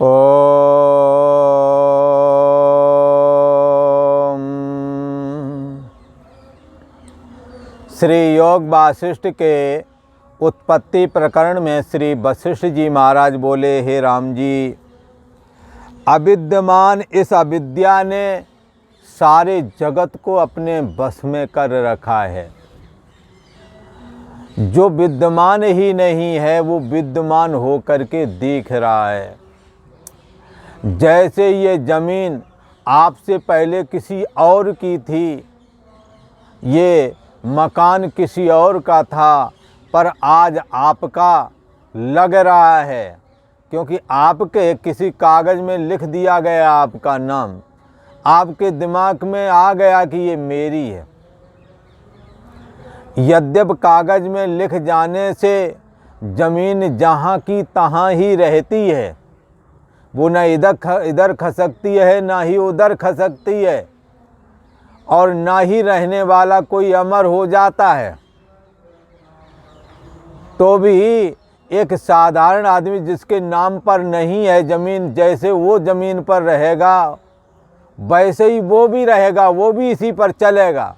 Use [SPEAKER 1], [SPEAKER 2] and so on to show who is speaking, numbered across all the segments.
[SPEAKER 1] ओम। श्री योग वासिष्ठ के उत्पत्ति प्रकरण में श्री वशिष्ठ जी महाराज बोले, हे राम जी, अविद्यमान इस अविद्या ने सारे जगत को अपने बस में कर रखा है। जो विद्यमान ही नहीं है वो विद्यमान हो करके दिख रहा है। जैसे ये ज़मीन आपसे पहले किसी और की थी, ये मकान किसी और का था, पर आज आपका लग रहा है, क्योंकि आपके किसी कागज़ में लिख दिया गया आपका नाम, आपके दिमाग में आ गया कि ये मेरी है। यद्यप कागज़ में लिख जाने से ज़मीन जहाँ की तहाँ ही रहती है, वो न इधर खसकती है ना ही उधर खसकती है, और ना ही रहने वाला कोई अमर हो जाता है। तो भी एक साधारण आदमी जिसके नाम पर नहीं है ज़मीन, जैसे वो ज़मीन पर रहेगा वैसे ही वो भी रहेगा, वो भी इसी पर चलेगा,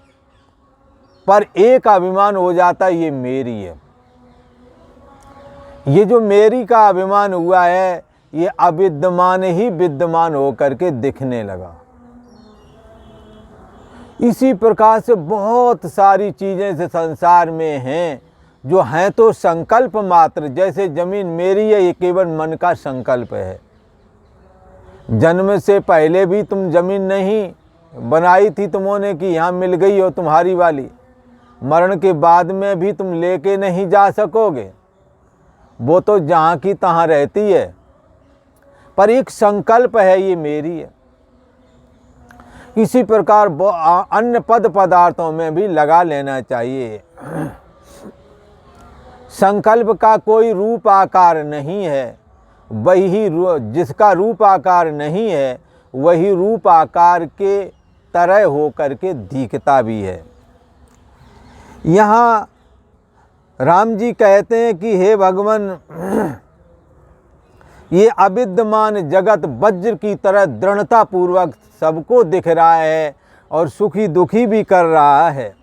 [SPEAKER 1] पर एक अभिमान हो जाता, ये मेरी है। ये जो मेरी का अभिमान हुआ है, ये अविद्यमान ही विद्यमान होकर के दिखने लगा। इसी प्रकार से बहुत सारी चीज़ें से संसार में हैं जो हैं तो संकल्प मात्र। जैसे ज़मीन मेरी है, ये केवल मन का संकल्प है। जन्म से पहले भी तुम ज़मीन नहीं बनाई थी तुमने कि यहाँ मिल गई हो तुम्हारी वाली। मरण के बाद में भी तुम लेके नहीं जा सकोगे, वो तो जहाँ की तहाँ रहती है, पर एक संकल्प है, ये मेरी है। इसी प्रकार अन्य पदार्थों में भी लगा लेना चाहिए। संकल्प का कोई रूप आकार नहीं है, वही जिसका रूप आकार नहीं है वही रूप आकार के तरह हो करके दिखता भी है। यहाँ राम जी कहते हैं कि हे भगवान, ये अविद्यमान जगत वज्र की तरह दृढ़ता पूर्वक सबको दिख रहा है और सुखी दुखी भी कर रहा है।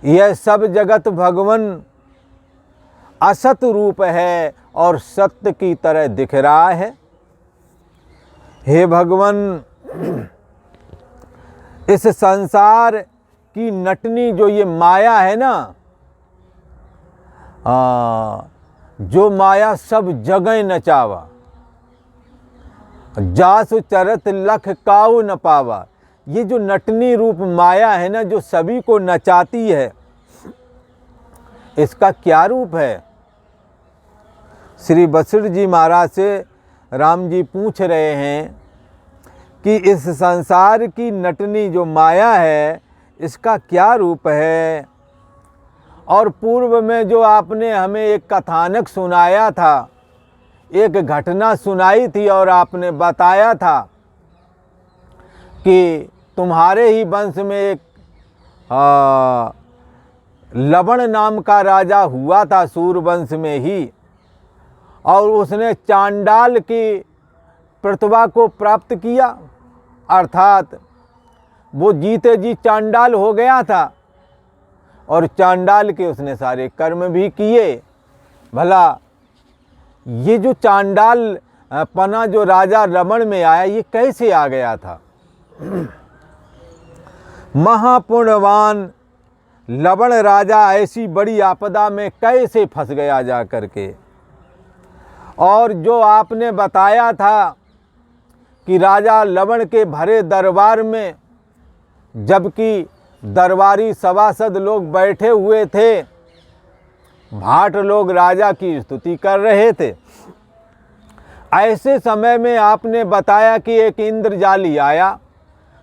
[SPEAKER 1] यह सब जगत भगवान असत रूप है और सत्य की तरह दिख रहा है। हे भगवान, इस संसार की नटनी जो ये माया है ना, जो माया सब जगह नचावा, जासु चरत लख काऊ न पावा। ये जो नटनी रूप माया है ना, जो सभी को नचाती है, इसका क्या रूप है? श्री वशिष्ठ जी महाराज से राम जी पूछ रहे हैं कि इस संसार की नटनी जो माया है, इसका क्या रूप है? और पूर्व में जो आपने हमें एक कथानक सुनाया था, एक घटना सुनाई थी और आपने बताया था कि तुम्हारे ही वंश में एक लवण नाम का राजा हुआ था, सूर्यवंश में ही, और उसने चांडाल की प्रतिभा को प्राप्त किया, अर्थात वो जीते जी चांडाल हो गया था और चांडाल के उसने सारे कर्म भी किए। भला ये जो चांडाल पना जो राजा लवण में आया, ये कैसे आ गया था? महापुण्यवान लवण राजा ऐसी बड़ी आपदा में कैसे फंस गया जा करके? और जो आपने बताया था कि राजा लवण के भरे दरबार में, जबकि दरबारी सभासद लोग बैठे हुए थे, भाट लोग राजा की स्तुति कर रहे थे, ऐसे समय में आपने बताया कि एक इंद्रजाली आया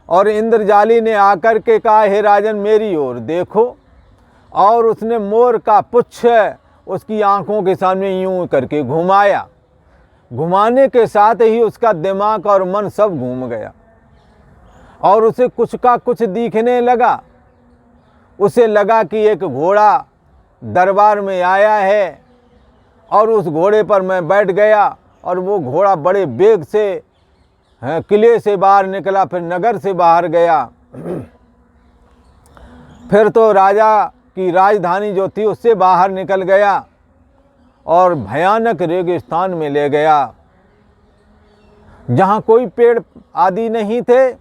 [SPEAKER 1] और इंद्रजाली ने आकर के कहा, हे राजन मेरी ओर देखो, और उसने मोर का पुच्छ उसकी आंखों के सामने यूं करके घुमाया। घुमाने के साथ ही उसका दिमाग और मन सब घूम गया और उसे कुछ का कुछ दिखने लगा। उसे लगा कि एक घोड़ा दरबार में आया है और उस घोड़े पर मैं बैठ गया और वो घोड़ा बड़े वेग से किले से बाहर निकला, फिर नगर से बाहर गया। फिर तो राजा की राजधानी जो थी उससे बाहर निकल गया और भयानक रेगिस्तान में ले गया, जहाँ कोई पेड़ आदि नहीं थे।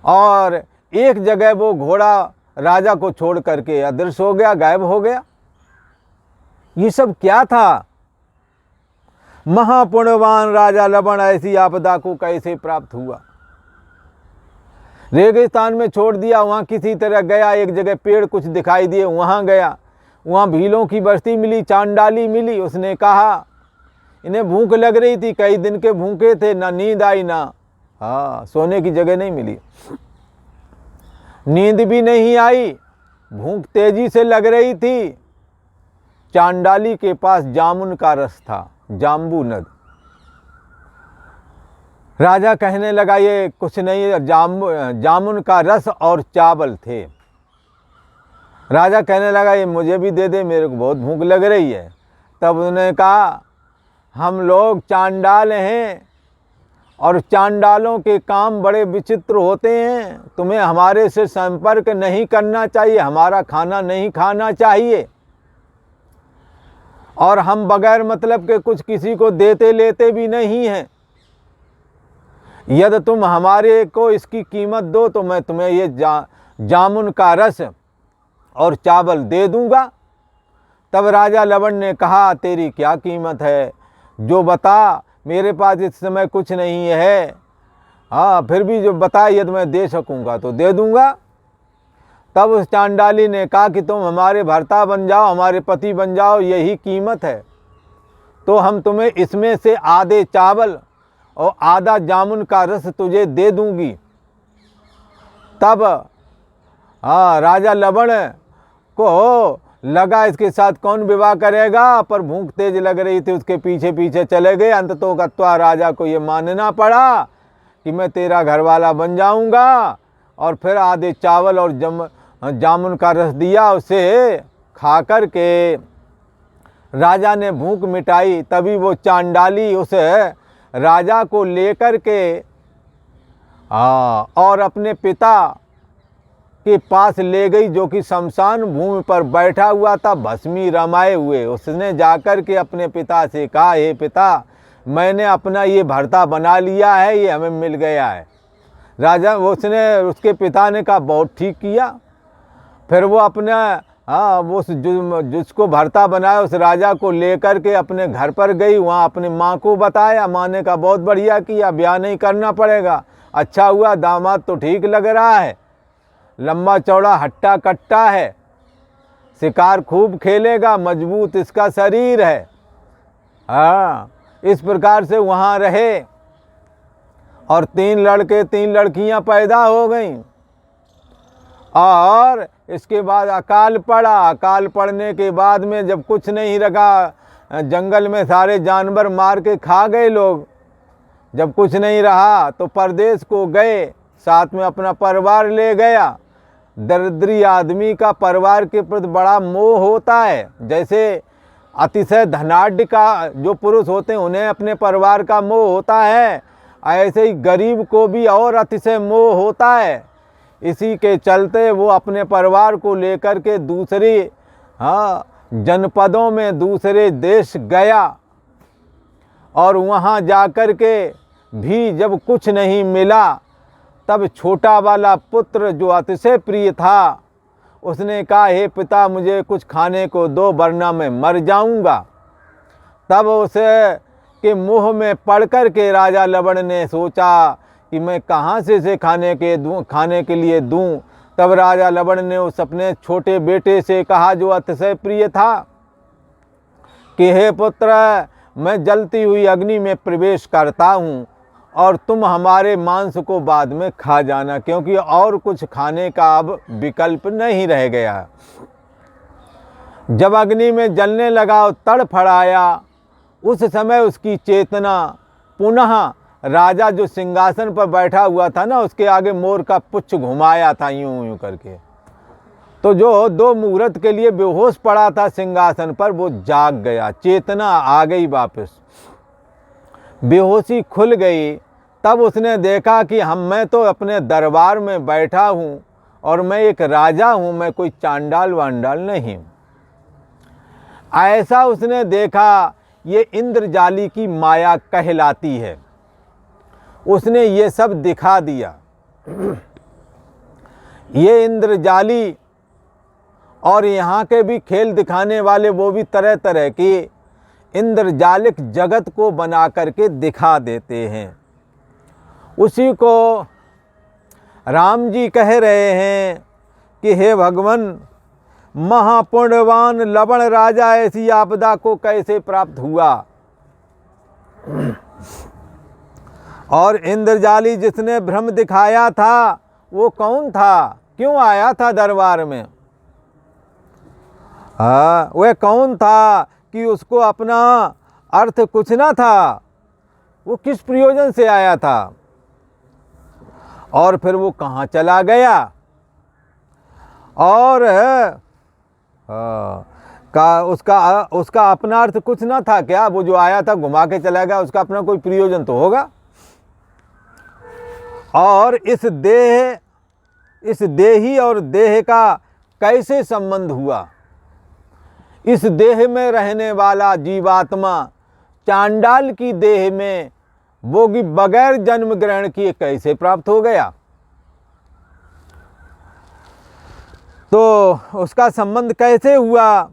[SPEAKER 1] और एक जगह वो घोड़ा राजा को छोड़ करके अदृश्य हो गया, गायब हो गया। ये सब क्या था? महापुण्यवान राजा लवण ऐसी आपदा को कैसे प्राप्त हुआ? रेगिस्तान में छोड़ दिया, वहाँ किसी तरह गया, एक जगह पेड़ कुछ दिखाई दिए, वहाँ गया, वहाँ भीलों की बस्ती मिली, चांडाली मिली। उसने कहा, इन्हें भूख लग रही थी, कई दिन के भूखे थे, ना नींद आई, ना सोने की जगह नहीं मिली, नींद भी नहीं आई, भूख तेजी से लग रही थी। चांडाली के पास जामुन का रस था, जाम्बू नद। राजा कहने लगा, ये कुछ नहीं, जामुन का रस और चावल थे। राजा कहने लगा, ये मुझे भी दे दे, मेरे को बहुत भूख लग रही है। तब उन्होंने कहा, हम लोग चांडाल हैं और चांडालों के काम बड़े विचित्र होते हैं, तुम्हें हमारे से संपर्क नहीं करना चाहिए, हमारा खाना नहीं खाना चाहिए, और हम बगैर मतलब के कुछ किसी को देते लेते भी नहीं हैं। यदि तुम हमारे को इसकी कीमत दो तो मैं तुम्हें ये जामुन का रस और चावल दे दूंगा। तब राजा लवण ने कहा, तेरी क्या कीमत है, जो बता, मेरे पास इस समय कुछ नहीं है, फिर भी जो बता, यदि मैं दे सकूंगा तो दे दूंगा। तब उस चांडाली ने कहा कि तुम हमारे भर्ता बन जाओ, हमारे पति बन जाओ, यही कीमत है, तो हम तुम्हें इसमें से आधे चावल और आधा जामुन का रस तुझे दे दूंगी। तब राजा लवण को लगा, इसके साथ कौन विवाह करेगा, पर भूख तेज लग रही थी, उसके पीछे पीछे चले गए। अंततोगत्वा राजा को ये मानना पड़ा कि मैं तेरा घरवाला बन जाऊंगा, और फिर आधे चावल और जामुन का रस दिया। उसे खा कर के राजा ने भूख मिटाई। तभी वो चांडाली उस राजा को लेकर के और अपने पिता के पास ले गई, जो कि शमशान भूमि पर बैठा हुआ था, भस्मी रमाए हुए। उसने जाकर के अपने पिता से कहा, हे पिता, मैंने अपना ये भर्ता बना लिया है, ये हमें मिल गया है। राजा उसके पिता ने कहा, बहुत ठीक किया। फिर वो अपना वो जिसको भर्ता बनाया उस राजा को लेकर के अपने घर पर गई, वहाँ अपनी माँ को बताया। माँ ने कहा, बहुत बढ़िया किया, ब्याह नहीं करना पड़ेगा, अच्छा हुआ, दामाद तो ठीक लग रहा है, लंबा चौड़ा हट्टा कट्टा है, शिकार खूब खेलेगा, मजबूत इसका शरीर है। इस प्रकार से वहाँ रहे और 3 लड़के 3 लड़कियाँ पैदा हो गईं। और इसके बाद अकाल पड़ा। अकाल पड़ने के बाद में जब कुछ नहीं रखा, जंगल में सारे जानवर मार के खा गए लोग, जब कुछ नहीं रहा तो परदेश को गए, साथ में अपना परिवार ले गया। दरिद्री आदमी का परिवार के प्रति बड़ा मोह होता है। जैसे अतिशय धनाढ्य का जो पुरुष होते हैं उन्हें अपने परिवार का मोह होता है, ऐसे ही गरीब को भी और अतिशय मोह होता है। इसी के चलते वो अपने परिवार को लेकर के दूसरी जनपदों में दूसरे देश गया, और वहाँ जाकर के भी जब कुछ नहीं मिला, तब छोटा वाला पुत्र जो अतिशय प्रिय था, उसने कहा, हे पिता, मुझे कुछ खाने को दो, वरना मैं मर जाऊंगा। तब उसे के मुँह में पड़ कर के राजा लवण ने सोचा कि मैं कहाँ से इसे खाने के लिए दूं। तब राजा लवण ने उस अपने छोटे बेटे से कहा, जो अतिशय प्रिय था, कि हे पुत्र, मैं जलती हुई अग्नि में प्रवेश करता हूँ, और तुम हमारे मांस को बाद में खा जाना, क्योंकि और कुछ खाने का अब विकल्प नहीं रह गया। जब अग्नि में जलने लगा, तड़फड़ाया, उस समय उसकी चेतना पुनः राजा जो सिंहासन पर बैठा हुआ था ना, उसके आगे मोर का पुच्छ घुमाया था यूं यूं करके, तो जो 2 मुहूर्त के लिए बेहोश पड़ा था सिंहासन पर, वो जाग गया, चेतना आ गई वापस। बेहोशी खुल गई, तब उसने देखा कि मैं तो अपने दरबार में बैठा हूँ और मैं एक राजा हूँ, मैं कोई चांडाल वांडाल नहीं। ऐसा उसने देखा, ये इंद्रजाली की माया कहलाती है। उसने ये सब दिखा दिया। ये इंद्रजाली और यहाँ के भी खेल दिखाने वाले, वो भी तरह तरह के इंद्रजालिक जगत को बना करके दिखा देते हैं। उसी को राम जी कह रहे हैं कि हे भगवान, महापुण्यवान लवण राजा ऐसी आपदा को कैसे प्राप्त हुआ। और इंद्रजाली जिसने भ्रम दिखाया था वो कौन था, क्यों आया था दरबार में? वह कौन था कि उसको अपना अर्थ कुछ ना था, वो किस प्रयोजन से आया था और फिर वो कहाँ चला गया? और उसका अपना अर्थ कुछ ना था क्या? वो जो आया था घुमा के चला गया, उसका अपना कोई प्रयोजन तो होगा। और इस देही और देह का कैसे संबंध हुआ? इस देह में रहने वाला जीवात्मा चांडाल की देह में वो भी बगैर जन्म ग्रहण किए कैसे प्राप्त हो गया? तो उसका संबंध कैसे हुआ?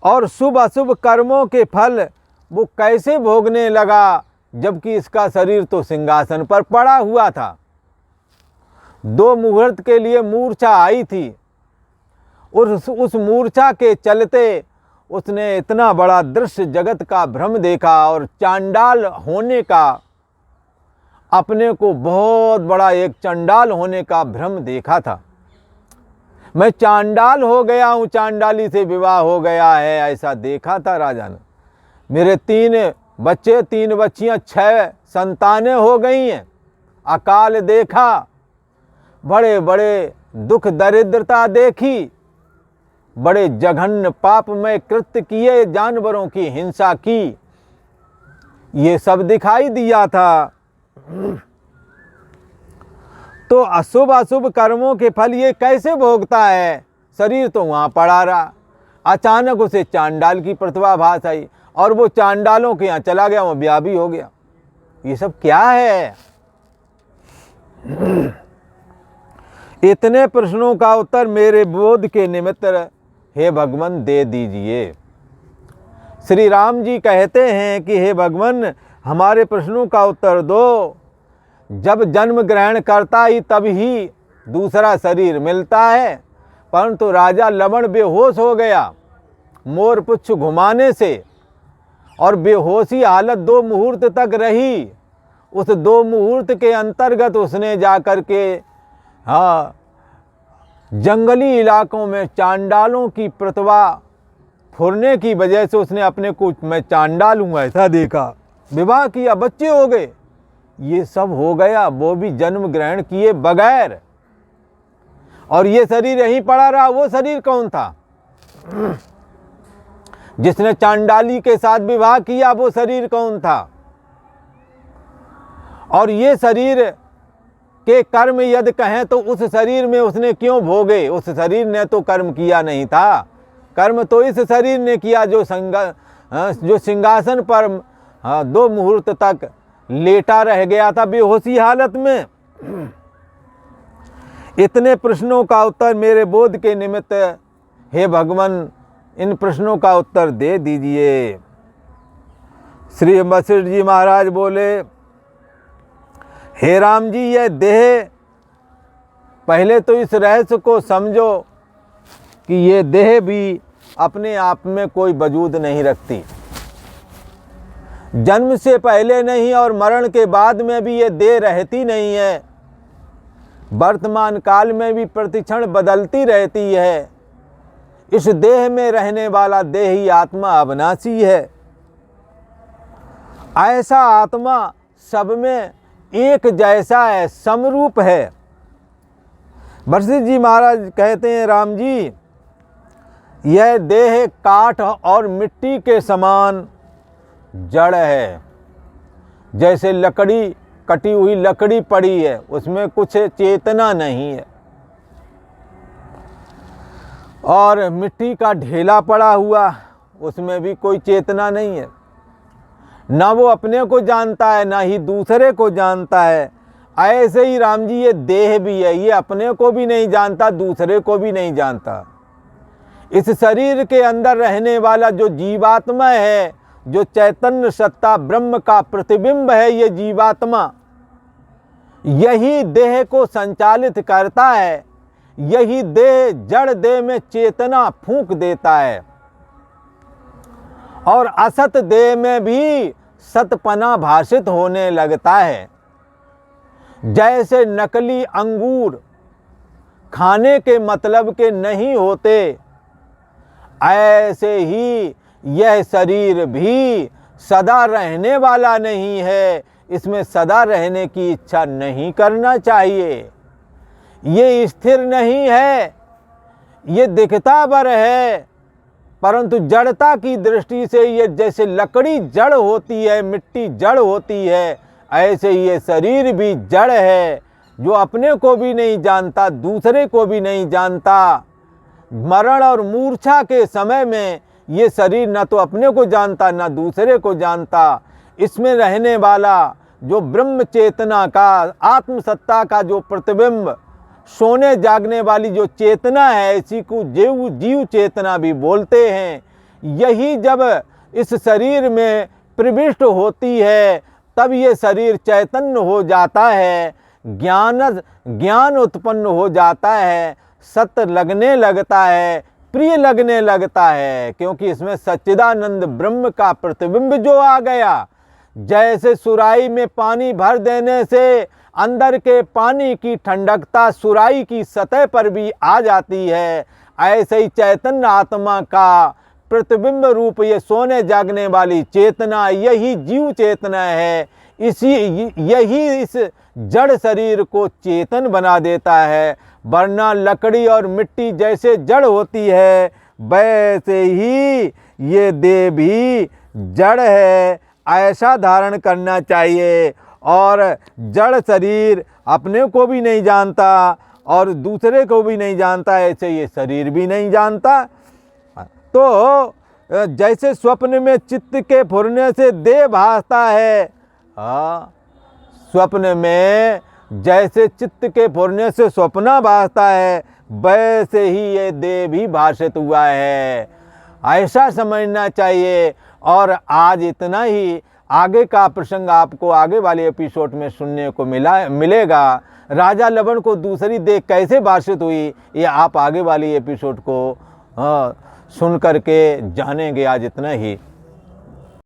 [SPEAKER 1] और शुभ अशुभ कर्मों के फल वो कैसे भोगने लगा, जबकि इसका शरीर तो सिंहासन पर पड़ा हुआ था। 2 मुहूर्त के लिए मूर्छा आई थी और उस मूर्छा के चलते उसने इतना बड़ा दृश्य जगत का भ्रम देखा और चांडाल होने का, अपने को बहुत बड़ा एक चंडाल होने का भ्रम देखा था। मैं चांडाल हो गया हूँ, चांडाली से विवाह हो गया है, ऐसा देखा था राजा ने। मेरे 3 बच्चे, 3 बच्चियाँ, 6 संतानें हो गई हैं। अकाल देखा, बड़े बड़े दुख दरिद्रता देखी, बड़े जघन्य पाप में कृत्य किए, जानवरों की हिंसा की, ये सब दिखाई दिया था। तो अशुभ अशुभ कर्मों के फल ये कैसे भोगता है? शरीर तो वहाँ पड़ा रहा, अचानक उसे चांडाल की प्रतिभाभास आई और वो चांडालों के यहाँ चला गया, वो ब्याह भी हो गया। ये सब क्या है? इतने प्रश्नों का उत्तर मेरे बोध के निमित्त हे भगवान दे दीजिए। श्री राम जी कहते हैं कि हे भगवान, हमारे प्रश्नों का उत्तर दो। जब जन्म ग्रहण करता ही तब ही दूसरा शरीर मिलता है, परंतु राजा लवण बेहोश हो गया मोर पुच्छ घुमाने से, और बेहोशी हालत 2 मुहूर्त तक रही। उस 2 मुहूर्त के अंतर्गत उसने जाकर के जंगली इलाकों में चांडालों की प्रतिभा फुरने की वजह से उसने अपने को मैं चांडाल हूँ ऐसा देखा, विवाह किया, बच्चे हो गए, ये सब हो गया, वो भी जन्म ग्रहण किए बगैर। और ये शरीर यहीं पड़ा रहा। वो शरीर कौन था? जिसने चांडाली के साथ विवाह किया, वो शरीर कौन था? और ये शरीर के कर्म यदि कहें तो उस शरीर में उसने क्यों भोगे? उस शरीर ने तो कर्म किया नहीं था। कर्म तो इस शरीर ने किया जो सिंहासन पर 2 मुहूर्त तक लेटा रह गया था बेहोशी हालत में। इतने प्रश्नों का उत्तर मेरे बोध के निमित्त हे भगवान, इन प्रश्नों का उत्तर दे दीजिए। श्री वशिष्ठ जी महाराज बोले, हे राम जी, यह देह, पहले तो इस रहस्य को समझो कि ये देह भी अपने आप में कोई वजूद नहीं रखती। जन्म से पहले नहीं और मरण के बाद में भी ये देह रहती नहीं है। वर्तमान काल में भी प्रतिक्षण बदलती रहती है। इस देह में रहने वाला देही आत्मा अविनाशी है। ऐसा आत्मा सब में एक जैसा है, समरूप है। वशिष्ठ जी महाराज कहते हैं, राम जी, यह देह काठ और मिट्टी के समान जड़ है। जैसे लकड़ी, कटी हुई लकड़ी पड़ी है, उसमें कुछ चेतना नहीं है। और मिट्टी का ढेला पड़ा हुआ, उसमें भी कोई चेतना नहीं है। ना वो अपने को जानता है, ना ही दूसरे को जानता है। ऐसे ही राम जी ये देह भी है, ये अपने को भी नहीं जानता, दूसरे को भी नहीं जानता। इस शरीर के अंदर रहने वाला जो जीवात्मा है, जो चैतन्य सत्ता ब्रह्म का प्रतिबिंब है, ये जीवात्मा यही देह को संचालित करता है। यही देह जड़ देह में चेतना फूंक देता है और असत देह में भी सतपना भाषित होने लगता है। जैसे नकली अंगूर खाने के मतलब के नहीं होते, ऐसे ही यह शरीर भी सदा रहने वाला नहीं है। इसमें सदा रहने की इच्छा नहीं करना चाहिए। ये स्थिर नहीं है, ये दिखता भर है, परंतु जड़ता की दृष्टि से ये जैसे लकड़ी जड़ होती है, मिट्टी जड़ होती है, ऐसे ये शरीर भी जड़ है, जो अपने को भी नहीं जानता, दूसरे को भी नहीं जानता। मरण और मूर्छा के समय में ये शरीर न तो अपने को जानता, न दूसरे को जानता। इसमें रहने वाला जो ब्रह्म चेतना का, आत्म सत्ता का जो प्रतिबिंब, सोने जागने वाली जो चेतना है, इसी को जीव चेतना भी बोलते हैं। यही जब इस शरीर में प्रविष्ट होती है, तब ये शरीर चैतन्य हो जाता है, ज्ञान उत्पन्न हो जाता है, सत्य लगने लगता है, प्रिय लगने लगता है, क्योंकि इसमें सच्चिदानंद ब्रह्म का प्रतिबिंब जो आ गया। जैसे सुराही में पानी भर देने से अंदर के पानी की ठंडकता सुराही की सतह पर भी आ जाती है, ऐसे ही चैतन्य आत्मा का प्रतिबिंब रूप ये सोने जागने वाली चेतना, यही जीव चेतना है। यही इस जड़ शरीर को चेतन बना देता है। वरना लकड़ी और मिट्टी जैसे जड़ होती है, वैसे ही ये देह भी जड़ है, ऐसा धारण करना चाहिए। और जड़ शरीर अपने को भी नहीं जानता और दूसरे को भी नहीं जानता, ऐसे ये शरीर भी नहीं जानता। तो जैसे स्वप्न में चित्त के फुरने से देह भासता है, स्वप्न में जैसे चित्त के फुरने से स्वप्न भासता है, वैसे ही ये देह भी भाषित हुआ है, ऐसा समझना चाहिए। और आज इतना ही। आगे का प्रसंग आपको आगे वाले एपिसोड में सुनने को मिलेगा। राजा लवण को दूसरी देह कैसे भाषित हुई, ये आप आगे वाली एपिसोड को सुन करके जानेंगे। आज इतना ही।